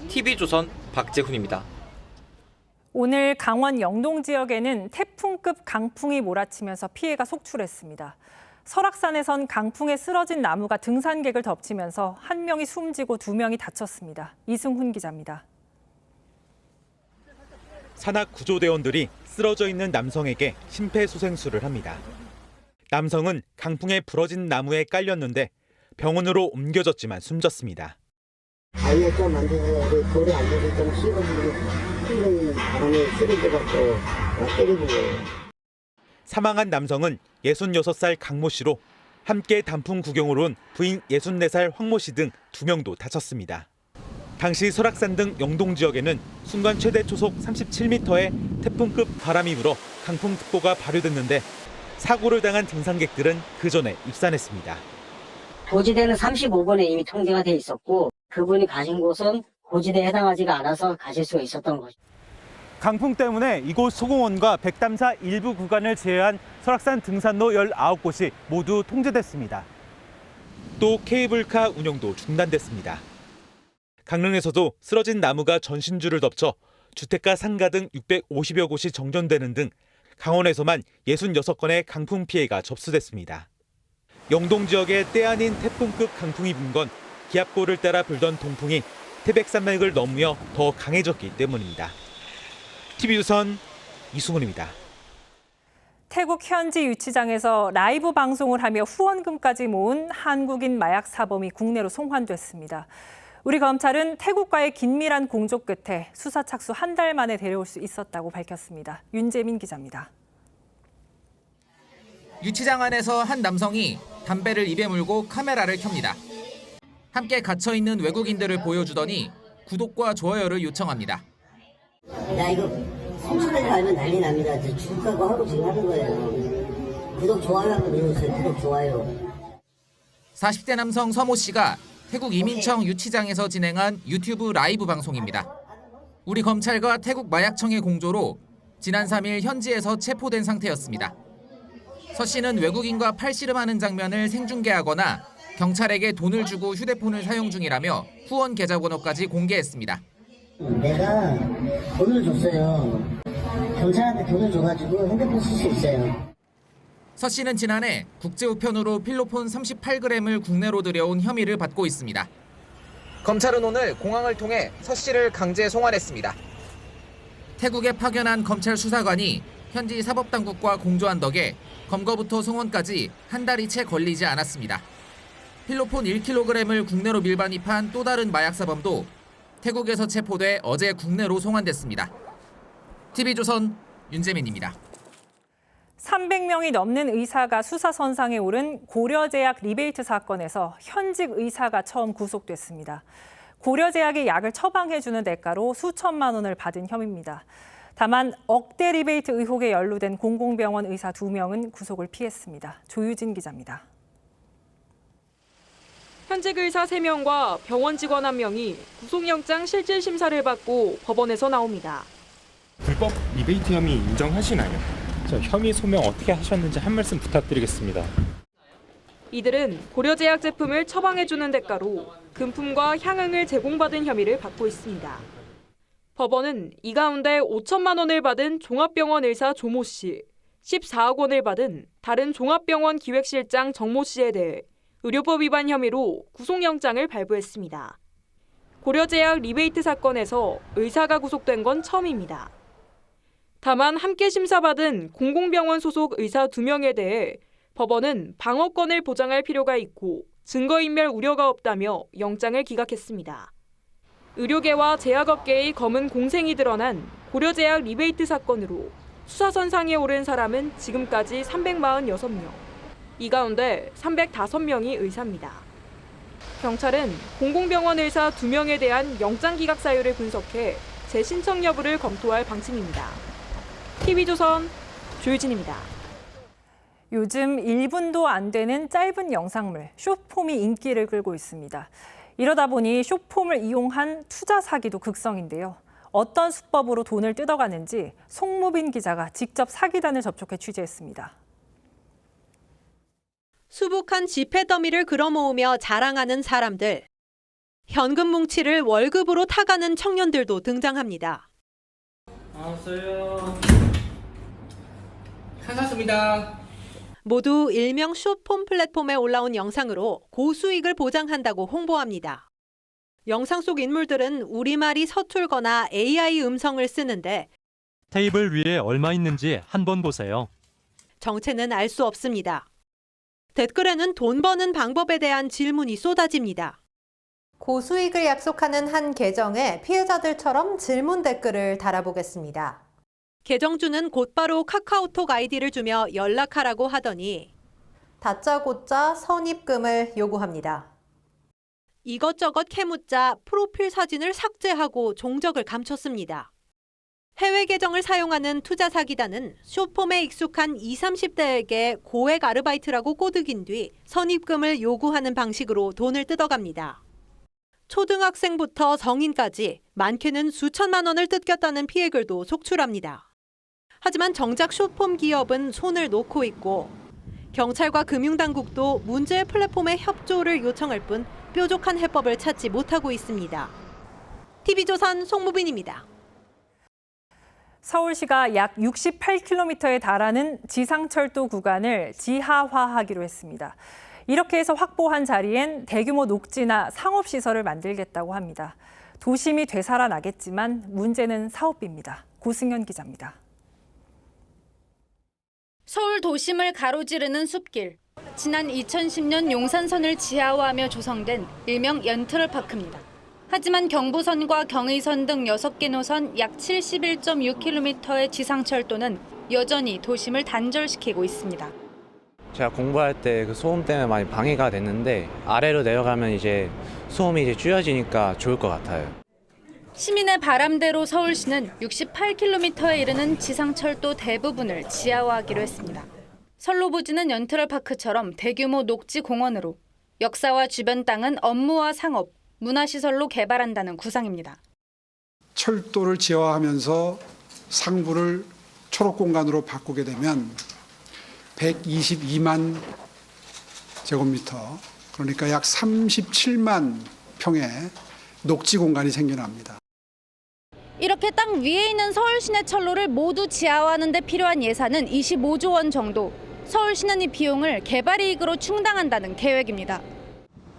TV조선 박재훈입니다. 오늘 강원 영동 지역에는 태풍급 강풍이 몰아치면서 피해가 속출했습니다. 설악산에선 강풍에 쓰러진 나무가 등산객을 덮치면서 1명이 숨지고 2명이 다쳤습니다. 이승훈 기자입니다. 산악 구조대원들이 쓰러져 있는 남성에게 심폐소생술을 합니다. 남성은 강풍에 부러진 나무에 깔렸는데 병원으로 옮겨졌지만 숨졌습니다. 다이어트 만들어서 돌에 앉아서 좀 씹어주고 힘든 바람에 쓰러져갖고 때리고. 사망한 남성은 66살 강모 씨로 함께 단풍 구경으로 온 부인 64살 황모 씨 등 2명도 다쳤습니다. 당시 설악산 등 영동 지역에는 순간 최대 초속 37m의 태풍급 바람이 불어 강풍특보가 발효됐는데 사고를 당한 등산객들은 그 전에 입산했습니다. 고지대는 35번에 이미 통제가 돼 있었고 그분이 가신 곳은 고지대에 해당하지가 않아서 가실 수가 있었던 거죠. 강풍 때문에 이곳 소공원과 백담사 일부 구간을 제외한 설악산 등산로 19곳이 모두 통제됐습니다. 또 케이블카 운영도 중단됐습니다. 강릉에서도 쓰러진 나무가 전신주를 덮쳐 주택가 상가 등 650여 곳이 정전되는 등 강원에서만 66건의 강풍 피해가 접수됐습니다. 영동 지역에 때 아닌 태풍급 강풍이 분 건 기압고를 따라 불던 동풍이 태백산맥을 넘으며 더 강해졌기 때문입니다. TV조선 이승훈입니다. 태국 현지 유치장에서 라이브 방송을 하며 후원금까지 모은 한국인 마약 사범이 국내로 송환됐습니다. 우리 검찰은 태국과의 긴밀한 공조 끝에 수사 착수 1달 만에 데려올 수 있었다고 밝혔습니다. 윤재민 기자입니다. 유치장 안에서 한 남성이 담배를 입에 물고 카메라를 켭니다. 함께 갇혀있는 외국인들을 보여주더니 구독과 좋아요를 요청합니다. 야 이거 삼촌들 알면 난리 납니다. 죽을 거고 하고 지금 하는 거예요. 구독 좋아요 한번 눌러주세요. 구독 좋아요. 40대 남성 서모 씨가 태국 이민청 유치장에서 진행한 유튜브 라이브 방송입니다. 우리 검찰과 태국 마약청의 공조로 지난 3일 현지에서 체포된 상태였습니다. 서 씨는 외국인과 팔씨름하는 장면을 생중계하거나 경찰에게 돈을 주고 휴대폰을 사용 중이라며 후원 계좌번호까지 공개했습니다. 내가 돈을 줬어요. 경찰한테 돈을 줘가지고 핸드폰 쓸 수 있어요. 서 씨는 지난해 국제우편으로 필로폰 38g을 국내로 들여온 혐의를 받고 있습니다. 검찰은 오늘 공항을 통해 서 씨를 강제 송환했습니다. 태국에 파견한 검찰 수사관이 현지 사법당국과 공조한 덕에 검거부터 송환까지 1달이 채 걸리지 않았습니다. 필로폰 1kg을 국내로 밀반입한 또 다른 마약사범도 태국에서 체포돼 어제 국내로 송환됐습니다. TV조선 윤재민입니다. 300명이 넘는 의사가 수사선상에 오른 고려제약 리베이트 사건에서 현직 의사가 처음 구속됐습니다. 고려제약이 약을 처방해주는 대가로 수천만 원을 받은 혐의입니다. 다만 억대 리베이트 의혹에 연루된 공공병원 의사 2명은 구속을 피했습니다. 조유진 기자입니다. 현직 의사 3명과 병원 직원 1명이 구속영장 실질 심사를 받고 법원에서 나옵니다. 불법 리베이트 혐의 인정하시나요? 혐의 소명 어떻게 하셨는지 한 말씀 부탁드리겠습니다. 이들은 고려제약 제품을 처방해주는 대가로 금품과 향응을 제공받은 혐의를 받고 있습니다. 법원은 이 가운데 5천만 원을 받은 종합병원 의사 조모 씨, 14억 원을 받은 다른 종합병원 기획실장 정모 씨에 대해 의료법 위반 혐의로 구속영장을 발부했습니다. 고려제약 리베이트 사건에서 의사가 구속된 건 처음입니다. 다만 함께 심사받은 공공병원 소속 의사 2명에 대해 법원은 방어권을 보장할 필요가 있고 증거인멸 우려가 없다며 영장을 기각했습니다. 의료계와 제약업계의 검은 공생이 드러난 고려제약 리베이트 사건으로 수사선상에 오른 사람은 지금까지 346명. 이 가운데 305명이 의사입니다. 경찰은 공공병원 의사 2명에 대한 영장 기각 사유를 분석해 재신청 여부를 검토할 방침입니다. TV조선 조유진입니다. 요즘 1분도 안 되는 짧은 영상물, 숏폼이 인기를 끌고 있습니다. 이러다 보니 숏폼을 이용한 투자 사기도 극성인데요. 어떤 수법으로 돈을 뜯어가는지 송무빈 기자가 직접 사기단을 접촉해 취재했습니다. 수북한 지폐 더미를 걸어모으며 자랑하는 사람들. 현금 뭉치를 월급으로 타가는 청년들도 등장합니다. 나왔어요. 찾았습니다. 모두 일명 숏폼 플랫폼에 올라온 영상으로 고수익을 보장한다고 홍보합니다. 영상 속 인물들은 우리말이 서툴거나 AI 음성을 쓰는데 테이블 위에 얼마 있는지 한번 보세요. 정체는 알 수 없습니다. 댓글에는 돈 버는 방법에 대한 질문이 쏟아집니다. 고수익을 약속하는 한 계정에 피해자들처럼 질문 댓글을 달아보겠습니다. 계정주는 곧바로 카카오톡 아이디를 주며 연락하라고 하더니 다짜고짜 선입금을 요구합니다. 이것저것 캐묻자 프로필 사진을 삭제하고 종적을 감췄습니다. 해외 계정을 사용하는 투자 사기단은 숏폼에 익숙한 20, 30대에게 고액 아르바이트라고 꼬드긴 뒤 선입금을 요구하는 방식으로 돈을 뜯어갑니다. 초등학생부터 성인까지 많게는 수천만 원을 뜯겼다는 피해글도 속출합니다. 하지만 정작 숏폼 기업은 손을 놓고 있고 경찰과 금융당국도 문제의 플랫폼의 협조를 요청할 뿐 뾰족한 해법을 찾지 못하고 있습니다. TV조선 송무빈입니다. 서울시가 약 68km에 달하는 지상철도 구간을 지하화하기로 했습니다. 이렇게 해서 확보한 자리엔 대규모 녹지나 상업시설을 만들겠다고 합니다. 도심이 되살아나겠지만 문제는 사업비입니다. 고승현 기자입니다. 서울 도심을 가로지르는 숲길. 지난 2010년 용산선을 지하화하며 조성된 일명 연트럴파크입니다. 하지만 경부선과 경의선 등 6개 노선 약 71.6km의 지상철도는 여전히 도심을 단절시키고 있습니다. 제가 공부할 때 그 소음 때문에 많이 방해가 됐는데 아래로 내려가면 이제 소음이 이제 줄여지니까 좋을 것 같아요. 시민의 바람대로 서울시는 68km에 이르는 지상철도 대부분을 지하화하기로 했습니다. 선로부지는 연트럴파크처럼 대규모 녹지 공원으로, 역사와 주변 땅은 업무와 상업, 문화시설로 개발한다는 구상입니다. 철도를 지하화하면서 상부를 초록공간으로 바꾸게 되면 122만 제곱미터, 그러니까 약 37만 평의 녹지 공간이 생겨납니다. 이렇게 땅 위에 있는 서울 시내 철로를 모두 지하화하는 데 필요한 예산은 25조 원 정도. 서울시는 이 비용을 개발이익으로 충당한다는 계획입니다.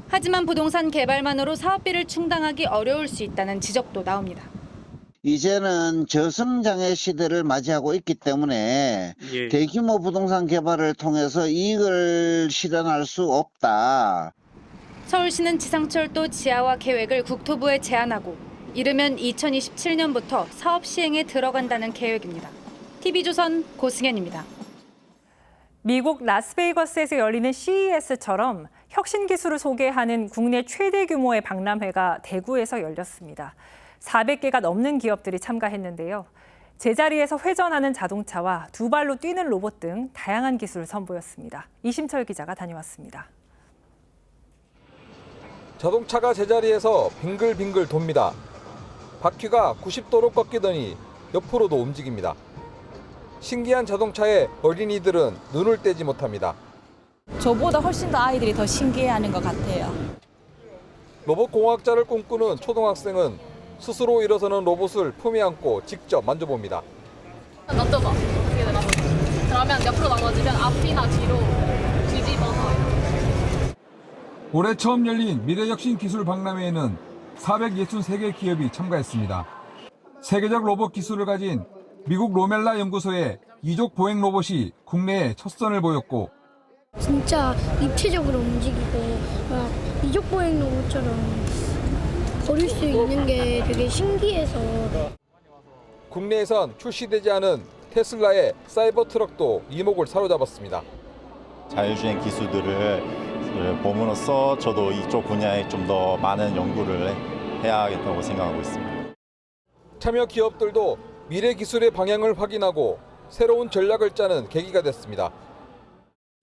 하지만 부동산 개발만으로 사업비를 충당하기 어려울 수 있다는 지적도 나옵니다. 이제는 저성장의 시대를 맞이하고 있기 때문에 대규모 부동산 개발을 통해서 이익을 실현할 수 없다. 서울시는 지상철도 지하화 계획을 국토부에 제안하고 이르면 2027년부터 사업 시행에 들어간다는 계획입니다. TV조선 고승현입니다. 미국 라스베이거스에서 열리는 CES처럼 혁신 기술을 소개하는 국내 최대 규모의 박람회가 대구에서 열렸습니다. 400개가 넘는 기업들이 참가했는데요. 제자리에서 회전하는 자동차와 두 발로 뛰는 로봇 등 다양한 기술을 선보였습니다. 이심철 기자가 다녀왔습니다. 자동차가 제자리에서 빙글빙글 돕니다. 바퀴가 90도로 꺾이더니 옆으로도 움직입니다. 신기한 자동차에 어린이들은 눈을 떼지 못합니다. 저보다 훨씬 더 아이들이 더 신기해하는 것 같아요. 로봇공학자를 꿈꾸는 초등학생은 스스로 일어서는 로봇을 품에 안고 직접 만져봅니다. 놔둬봐. 어떻게 되나 보자. 그러면 옆으로 넘어지면 앞이나 뒤로 뒤집어서. 올해 처음 열린 미래혁신 기술 박람회에는 463개 기업이 참가했습니다. 세계적 로봇 기술을 가진 미국 로멜라 연구소의 이족 보행 로봇이 국내에 첫 선을 보였고 진짜 입체적으로 움직이고 막 이족 보행 로봇처럼 걸을 수 있는 게 되게 신기해서 국내에선 출시되지 않은 테슬라의 사이버 트럭도 이목을 사로잡았습니다. 자율주행 기술들을 봄으로써 저도 이쪽 분야에 좀 더 많은 연구를 해야겠다고 생각하고 있습니다. 참여 기업들도 미래 기술의 방향을 확인하고 새로운 전략을 짜는 계기가 됐습니다.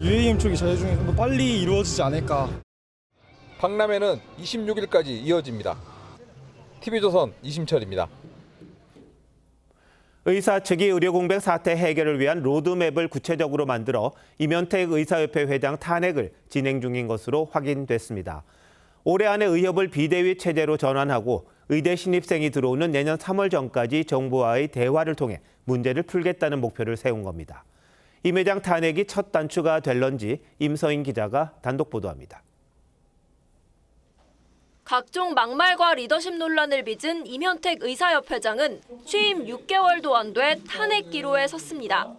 UAM 쪽이 자율주행이 좀 더 빨리 이루어지지 않을까. 박람회는 26일까지 이어집니다. TV조선 이심철입니다. 의사 측이 의료 공백 사태 해결을 위한 로드맵을 구체적으로 만들어 임현택 의사협회 회장 탄핵을 진행 중인 것으로 확인됐습니다. 올해 안에 의협을 비대위 체제로 전환하고 의대 신입생이 들어오는 내년 3월 전까지 정부와의 대화를 통해 문제를 풀겠다는 목표를 세운 겁니다. 임 회장 탄핵이 첫 단추가 될런지 임서인 기자가 단독 보도합니다. 각종 막말과 리더십 논란을 빚은 임현택 의사협회장은 취임 6개월도 안 돼 탄핵 기로에 섰습니다.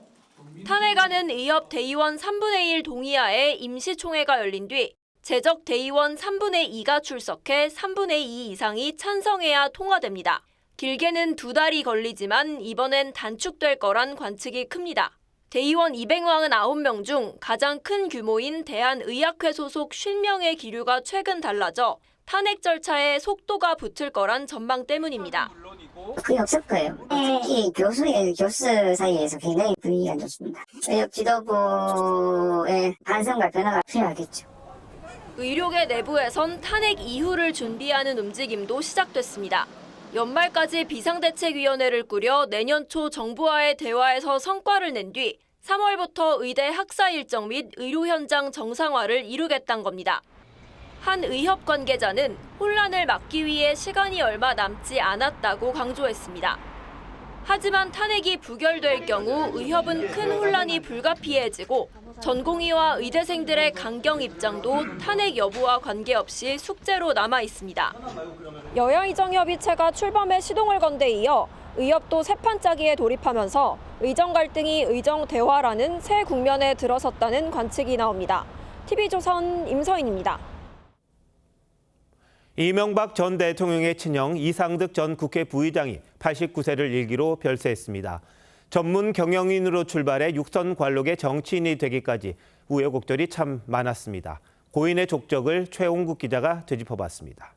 탄핵안은 의협 대의원 3분의 1 동의하에 임시총회가 열린 뒤 재적 대의원 3분의 2가 출석해 3분의 2 이상이 찬성해야 통과됩니다. 길게는 2달이 걸리지만 이번엔 단축될 거란 관측이 큽니다. 대의원 249명 중 가장 큰 규모인 대한의학회 소속 50명의 기류가 최근 달라져 탄핵 절차에 속도가 붙을 거란 전망 때문입니다. 거의 없을 거예요. 특히 교수 사이에서 굉장히 분위기가 안 좋습니다. 의협 지도부의 반성과 변화가 필요하겠죠. 의료계 내부에선 탄핵 이후를 준비하는 움직임도 시작됐습니다. 연말까지 비상대책위원회를 꾸려 내년 초 정부와의 대화에서 성과를 낸 뒤 3월부터 의대 학사 일정 및 의료 현장 정상화를 이루겠다는 겁니다. 한 의협 관계자는 혼란을 막기 위해 시간이 얼마 남지 않았다고 강조했습니다. 하지만 탄핵이 부결될 경우 의협은 큰 혼란이 불가피해지고 전공의와 의대생들의 강경 입장도 탄핵 여부와 관계없이 숙제로 남아 있습니다. 여야의정협의체가 출범에 시동을 건 데 이어 의협도 세판짜기에 돌입하면서 의정 갈등이 의정 대화라는 새 국면에 들어섰다는 관측이 나옵니다. TV조선 임서인입니다. 이명박 전 대통령의 친형 이상득 전 국회 부의장이 89세를 일기로 별세했습니다. 전문 경영인으로 출발해 육선 관록의 정치인이 되기까지 우여곡절이 참 많았습니다. 고인의 족적을 최홍국 기자가 되짚어봤습니다.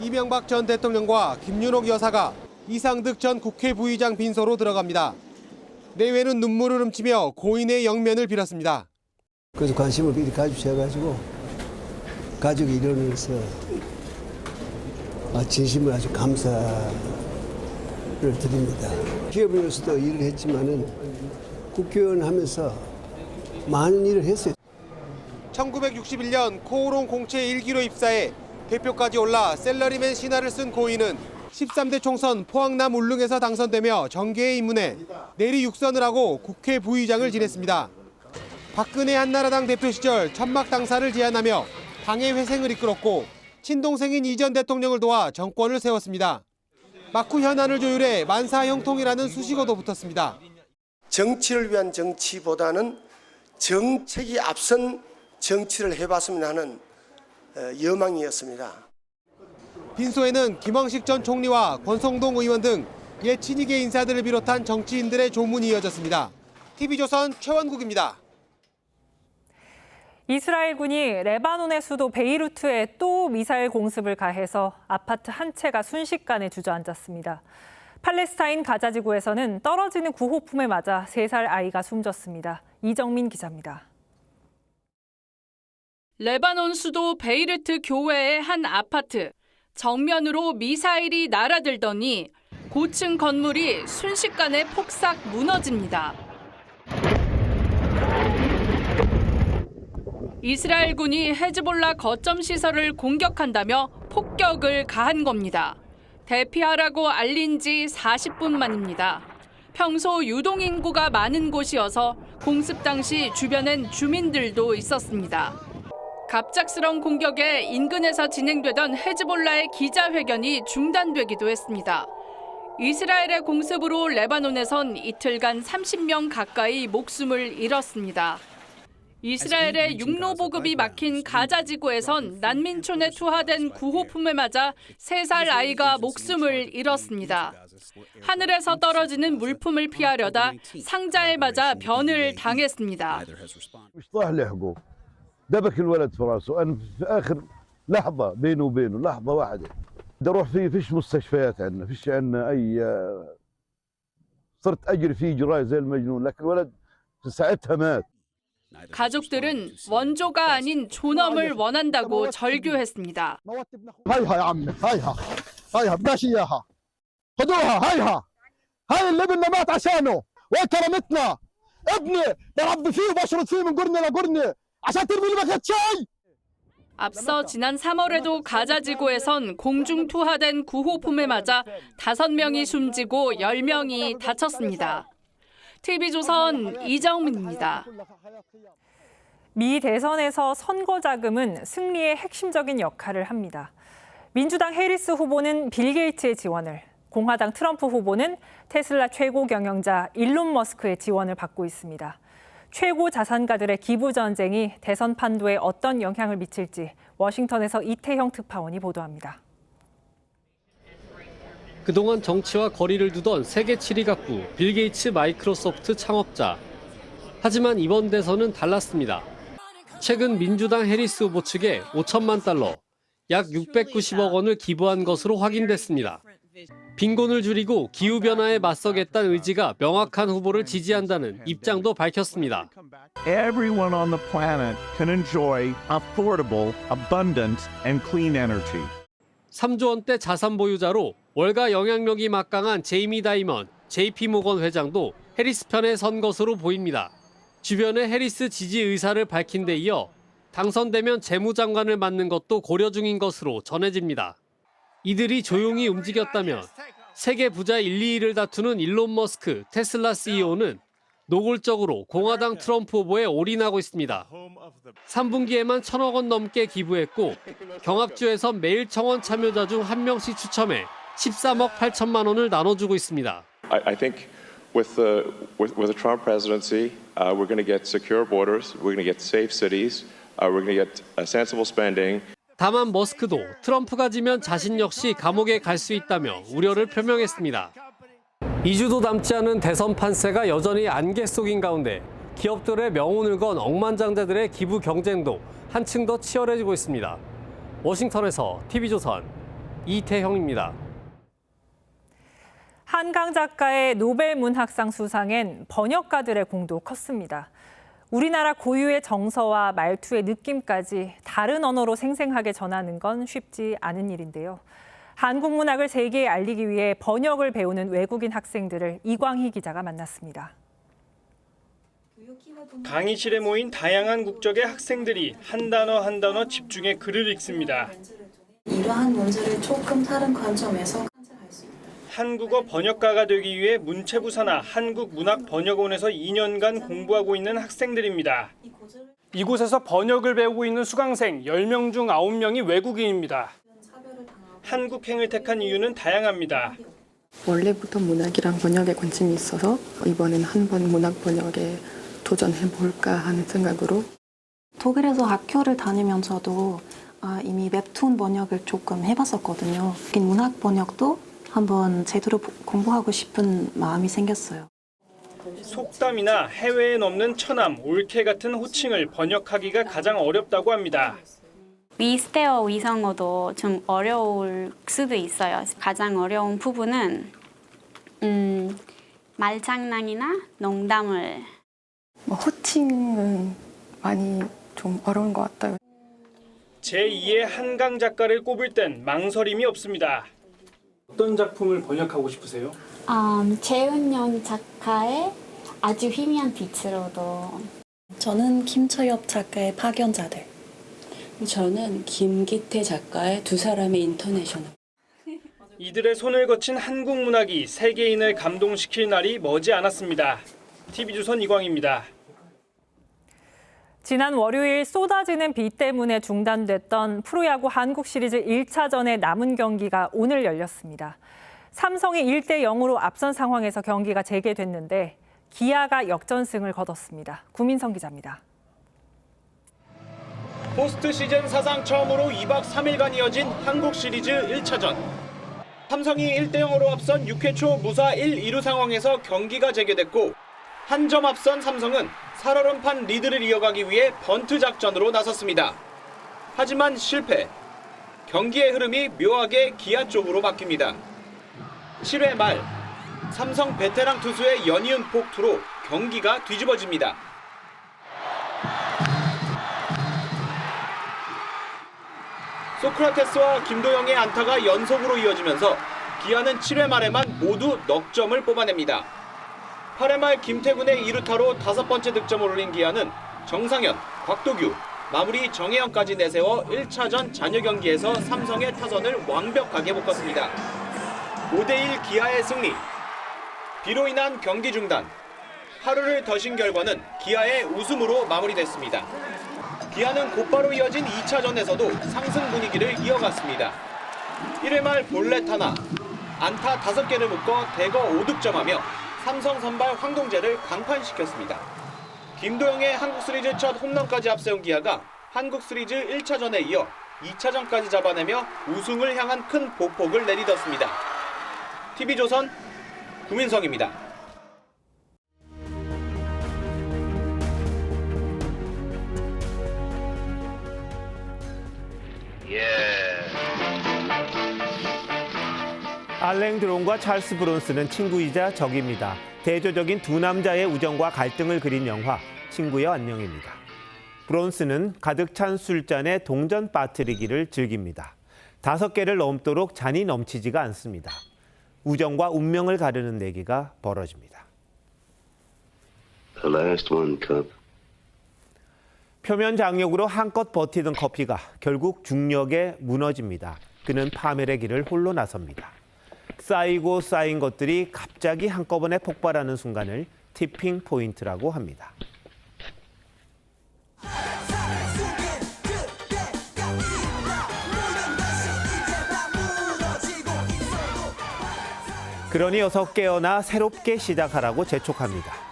이명박 전 대통령과 김윤옥 여사가 이상득 전 국회 부의장 빈소로 들어갑니다. 내외는 눈물을 훔치며 고인의 영면을 빌었습니다. 그래서 관심을 미리 가주셔가지고 가족 일원으로서 진심을 아주 감사를 드립니다. 기업인으로서도 일을 했지만은 국회의원 하면서 많은 일을 했어요. 1961년 코오롱 공채 1기로 입사해 대표까지 올라 셀러리맨 신화를 쓴 고인은 13대 총선 포항남 울릉에서 당선되며 정계에 입문해 내리 육선을 하고 국회 부의장을 지냈습니다. 박근혜 한나라당 대표 시절 천막 당사를 제안하며 당의 회생을 이끌었고 친동생인 이 전 대통령을 도와 정권을 세웠습니다. 막후 현안을 조율해 만사형통이라는 수식어도 붙었습니다. 정치를 위한 정치보다는 정책이 앞선 정치를 해봤으면 하는 여망이었습니다. 빈소에는 김황식 전 총리와 권성동 의원 등 옛 친이계 인사들을 비롯한 정치인들의 조문이 이어졌습니다. TV조선 최원국입니다. 이스라엘군이 레바논의 수도 베이루트에 또 미사일 공습을 가해서 아파트 한 채가 순식간에 주저앉았습니다. 팔레스타인 가자 지구에서는 떨어지는 구호품에 맞아 3살 아이가 숨졌습니다. 이정민 기자입니다. 레바논 수도 베이르트 교외의 한 아파트. 정면으로 미사일이 날아들더니 고층 건물이 순식간에 폭삭 무너집니다. 이스라엘군이 헤즈볼라 거점 시설을 공격한다며 폭격을 가한 겁니다. 대피하라고 알린 지 40분 만입니다. 평소 유동인구가 많은 곳이어서 공습 당시 주변엔 주민들도 있었습니다. 갑작스런 공격에 인근에서 진행되던 헤즈볼라의 기자회견이 중단되기도 했습니다. 이스라엘의 공습으로 레바논에선 이틀간 30명 가까이 목숨을 잃었습니다. 이스라엘의 육로 보급이 막힌 가자 지구에선 난민촌에 투하된 구호품에 맞아 3살 아이가 목숨을 잃었습니다. 하늘에서 떨어지는 물품을 피하려다 상자에 맞아 변을 당했습니다. دبك الولد في راسه انا في اخر لحظه بينه وبينه لحظه واحده بدي اروح فيش مستشفيات عندنا فيش عندنا اي صرت اجري فيه جراي زي المجنون لكن الولد في ساعتها مات. 가족들은 원조가 아닌 존엄을 원한다고 절규했습니다. هايها يا عمي هايها بدناش اياها خذوها هاي اللي ابننا مات عشانه وكرمتنا ابني بربي فيه وبشرط فيه من قرني لقرني 앞서 지난 3월에도 가자 지구에선 공중 투하된 구호품에 맞아 5명이 숨지고 10명이 다쳤습니다. TV조선 이정민입니다. 미 대선에서 선거 자금은 승리의 핵심적인 역할을 합니다. 민주당 해리스 후보는 빌 게이츠의 지원을, 공화당 트럼프 후보는 테슬라 최고 경영자 일론 머스크의 지원을 받고 있습니다. 최고 자산가들의 기부 전쟁이 대선 판도에 어떤 영향을 미칠지 워싱턴에서 이태형 특파원이 보도합니다. 그동안 정치와 거리를 두던 세계 7위 가구 빌 게이츠 마이크로소프트 창업자. 하지만 이번 대선은 달랐습니다. 최근 민주당 해리스 후보 측에 5천만 달러, 약 690억 원을 기부한 것으로 확인됐습니다. 빈곤을 줄이고 기후변화에 맞서겠다는 의지가 명확한 후보를 지지한다는 입장도 밝혔습니다. Everyone on the planet can enjoy affordable, abundant, and clean energy. 3조 원대 자산 보유자로 월가 영향력이 막강한 제이미 다이먼, JP모건 회장도 해리스 편에 선 것으로 보입니다. 주변에 해리스 지지 의사를 밝힌 데 이어 당선되면 재무장관을 맡는 것도 고려 중인 것으로 전해집니다. 이들이 조용히 움직였다면 세계 부자 1, 2위를 다투는 일론 머스크 테슬라 CEO는 노골적으로 공화당 트럼프 후보에 올인하고 있습니다. 3분기에만 1,000억 원 넘게 기부했고 경합주에서 매일 청원 참여자 중 한 명씩 추첨해 13억 8천만 원을 나눠주고 있습니다. I think with the Trump presidency, we're going to get secure borders, we're going to get safe cities, we're going to get sensible spending. 다만 머스크도 트럼프가 지면 자신 역시 감옥에 갈 수 있다며 우려를 표명했습니다. 2주도 남지 않은 대선 판세가 여전히 안개 속인 가운데 기업들의 명운을 건 억만장자들의 기부 경쟁도 한층 더 치열해지고 있습니다. 워싱턴에서 TV조선 이태형입니다. 한강 작가의 노벨 문학상 수상엔 번역가들의 공도 컸습니다. 우리나라 고유의 정서와 말투의 느낌까지 다른 언어로 생생하게 전하는 건 쉽지 않은 일인데요. 한국 문학을 세계에 알리기 위해 번역을 배우는 외국인 학생들을 이광희 기자가 만났습니다. 강의실에 모인 다양한 국적의 학생들이 한 단어 한 단어 집중해 글을 읽습니다. 이러한 문제를 조금 다른 관점에서 한국어 번역가가 되기 위해 문체부사나 한국문학번역원에서 2년간 공부하고 있는 학생들입니다. 이곳에서 번역을 배우고 있는 수강생 10명 중 9명이 외국인입니다. 한국행을 택한 이유는 다양합니다. 원래부터 문학이랑 번역에 관심이 있어서 이번엔 한번 문학 번역에 도전해볼까 하는 생각으로. 독일에서 학교를 다니면서도 이미 웹툰 번역을 조금 해봤었거든요. 문학 번역도 한번 제대로 공부하고 싶은 마음이 생겼어요. 속담이나 해외에 넘는 처남, 올케 같은 호칭을 번역하기가 가장 어렵다고 합니다. 위스테어 위성어도 좀 어려울 수도 있어요. 가장 어려운 부분은 말장난이나 농담을. 호칭은 많이 좀 어려운 것 같아요. 제2의 한강 작가를 꼽을 땐 망설임이 없습니다. 어떤 작품을 번역하고 싶으세요? 재은영 작가의 아주 희미한 빛으로도. 저는 김철엽 작가의 파견자들. 저는 김기태 작가의 두 사람의 인터내셔널. 이들의 손을 거친 한국 문학이 세계인을 감동시킬 날이 머지 않았습니다. TV조선 이광입니다. 지난 월요일 쏟아지는 비 때문에 중단됐던 프로야구 한국 시리즈 1차전의 남은 경기가 오늘 열렸습니다. 삼성이 1대0으로 앞선 상황에서 경기가 재개됐는데 기아가 역전승을 거뒀습니다. 구민성 기자입니다. 포스트 시즌 사상 처음으로 2박 3일간 이어진 한국 시리즈 1차전. 삼성이 1대0으로 앞선 6회 초 무사 1-2루 상황에서 경기가 재개됐고 한 점 앞선 삼성은 살얼음판 리드를 이어가기 위해 번트 작전으로 나섰습니다. 하지만 실패. 경기의 흐름이 묘하게 기아 쪽으로 바뀝니다. 7회 말 삼성 베테랑 투수의 연이은 폭투로 경기가 뒤집어집니다. 소크라테스와 김도영의 안타가 연속으로 이어지면서 기아는 7회 말에만 모두 넉 점을 뽑아냅니다. 8회 말 김태군의 2루타로 5번째 득점을 올린 기아는 정상현, 곽도규, 마무리 정혜영까지 내세워 1차전 잔여 경기에서 삼성의 타선을 완벽하게 묶었습니다. 5대1 기아의 승리. 비로 인한 경기 중단. 하루를 더 쉰 결과는 기아의 우승으로 마무리됐습니다. 기아는 곧바로 이어진 2차전에서도 상승 분위기를 이어갔습니다. 1회 말 볼넷 하나, 안타 5개를 묶어 대거 5득점하며 삼성 선발 황동재를 강판시켰습니다. 김도영의 한국 시리즈 첫 홈런까지 앞세운 기아가 한국 시리즈 1차전에 이어 2차전까지 잡아내며 우승을 향한 큰 보폭을 내딛었습니다. TV조선 구민성입니다. 알랭 드론과 찰스 브론스는 친구이자 적입니다. 대조적인 두 남자의 우정과 갈등을 그린 영화 친구여 안녕입니다. 브론스는 가득 찬 술잔에 동전 빠뜨리기를 즐깁니다. 5개를 넘도록 잔이 넘치지가 않습니다. 우정과 운명을 가르는 내기가 벌어집니다. The last one cup. 표면 장력으로 한껏 버티던 커피가 결국 중력에 무너집니다. 그는 파멸의 길을 홀로 나섭니다. 쌓이고 쌓인 것들이 갑자기 한꺼번에 폭발하는 순간을 티핑 포인트라고 합니다. 그러니 어서 깨어나 새롭게 시작하라고 재촉합니다.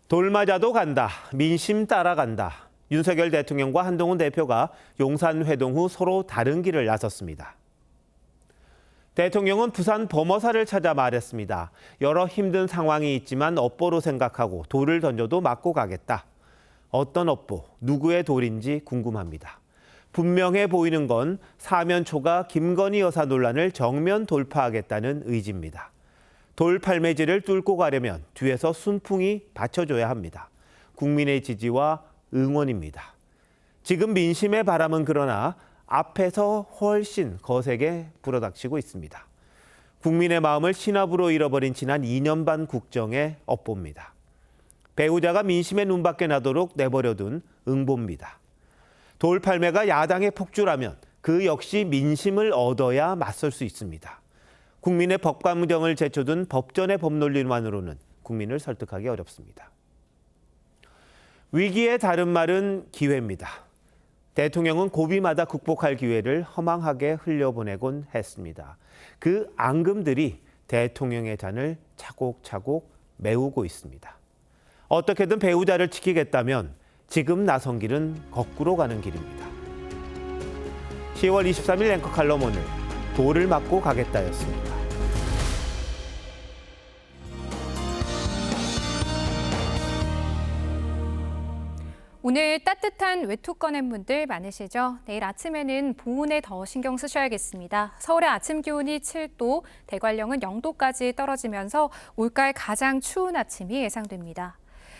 돌 맞아도 간다. 민심 따라간다. 윤석열 대통령과 한동훈 대표가 용산회동 후 서로 다른 길을 나섰습니다. 대통령은 부산 범어사를 찾아 말했습니다. 여러 힘든 상황이 있지만 업보로 생각하고 돌을 던져도 맞고 가겠다. 어떤 업보, 누구의 돌인지 궁금합니다. 분명해 보이는 건 사면초가 김건희 여사 논란을 정면 돌파하겠다는 의지입니다. 돌 팔매질을 뚫고 가려면 뒤에서 순풍이 받쳐줘야 합니다. 국민의 지지와 응원입니다. 지금 민심의 바람은 그러나 앞에서 훨씬 거세게 불어닥치고 있습니다. 국민의 마음을 신압으로 잃어버린 지난 2년 반 국정의 업보입니다. 배우자가 민심의 눈밖에 나도록 내버려둔 응보입니다. 돌 팔매가 야당의 폭주라면 그 역시 민심을 얻어야 맞설 수 있습니다. 국민의 법감정을 제쳐둔 법전의 법논리만으로는 국민을 설득하기 어렵습니다. 위기의 다른 말은 기회입니다. 대통령은 고비마다 극복할 기회를 허망하게 흘려보내곤 했습니다. 그 앙금들이 대통령의 잔을 차곡차곡 메우고 있습니다. 어떻게든 배우자를 지키겠다면 지금 나선 길은 거꾸로 가는 길입니다. 10월 23일 앵커 칼럼 오늘 돌을 맞고 가겠다였습니다. 오늘 따뜻한 외투 꺼낸 분들 많으시죠? 내일 아침에는 보온에 더 신경 쓰셔야겠습니다. 서울의 아침 기온이 7도, 대관령은 0도까지 떨어지면서 올가을 가장 추운 아침이 예상됩니다.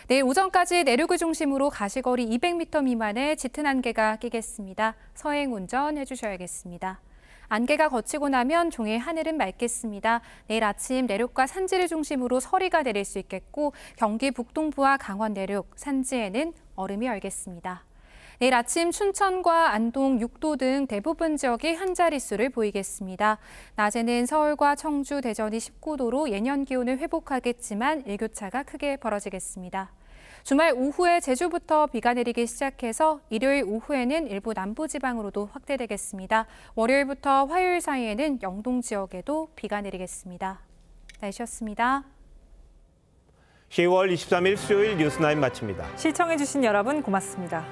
내일 오전까지 내륙을 중심으로 가시거리 200m 미만의 짙은 안개가 끼겠습니다. 서행 운전 해주셔야겠습니다. 안개가 걷히고 나면 종일 하늘은 맑겠습니다. 내일 아침 내륙과 산지를 중심으로 서리가 내릴 수 있겠고 경기 북동부와 강원 내륙, 산지에는 얼음이 얼겠습니다. 내일 아침 춘천과 안동 6도 등 대부분 지역이 한 자릿수를 보이겠습니다. 낮에는 서울과 청주, 대전이 19도로 예년 기온을 회복하겠지만 일교차가 크게 벌어지겠습니다. 주말 오후에 제주부터 비가 내리기 시작해서 일요일 오후에는 일부 남부지방으로도 확대되겠습니다. 월요일부터 화요일 사이에는 영동 지역에도 비가 내리겠습니다. 날씨였습니다. 10월 23일 수요일 뉴스9 마칩니다. 시청해주신 여러분 고맙습니다.